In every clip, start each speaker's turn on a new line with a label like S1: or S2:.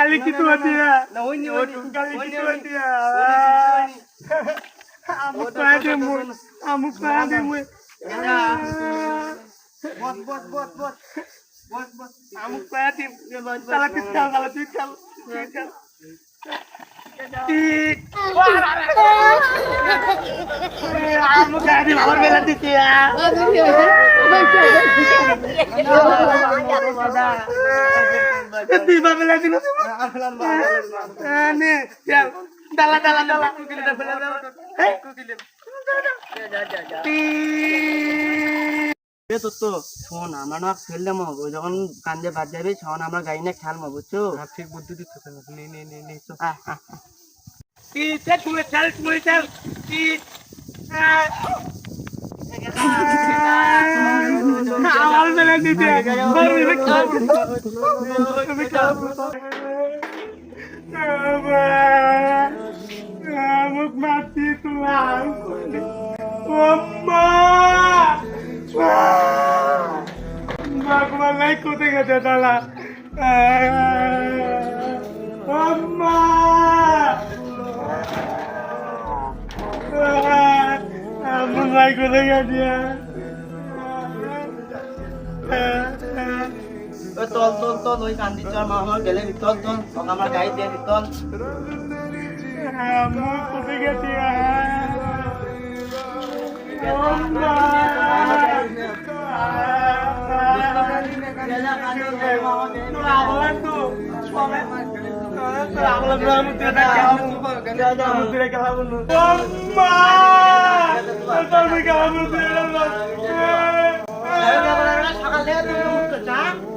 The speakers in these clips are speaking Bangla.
S1: गाली की तू होती है
S2: ना ओनी
S1: गाली की तू होती है अमुक पाया दे मुझे बस अमुक पाया दे साला चल अमुक पाया दे और बेला दीती है Tiba bela di mana? Nih, ya, dalam.
S2: তো শোন আমরা না খেললাম হবো যখন কান্দে বাদ যাবে তখন আমরা গাড়ি না খেলবো বুঝছো
S1: ঠিক বুদ্ধি দিচ্ছ নে আমার বেলা দিতে Amuk mati tulang Mama Mama ikut dengan jadala Mama Amuk ikut dengan dia
S2: তল ওই কান্দি চল মা আমার গেলে ভিতর চল আমার গাড়ি দিয়ে ভিতর
S1: Amuk ikut dengan dia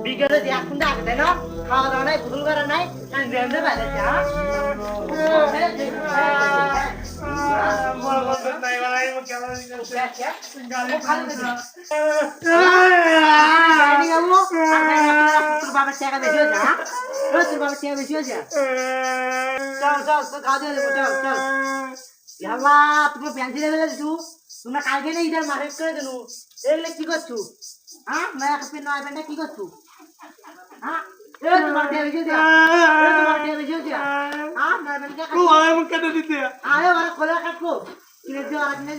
S2: বিকেলে যে এখন ডাকে তাই না খাওয়া দাওয়া নাই ভুল করা নাই বেঁধে বাইরে যা বাবার টাকা বেশি হয়ে যা তোর বাবার টাকা বেশি হয়ে যা চল খাওয়া দিয়ে দেবো চল তুমি পেন্সিলে ফেলে দিছু তোমরা কালকে না ইটার মার্কেট করে দেনু এগুলো কি করছো হ্যাঁ নয়া কাপড় নয়া প্যান্টটা কি করছো হ্যাঁ তোমার টাকা বেশি হয়ে যা তোমার টাকা বেশি হয়ে যা হ্যাঁ নয়া প্যান্টটা
S1: मुझे
S2: আরে ওরা কোলে কাটবো কিনে দিও আর কিনে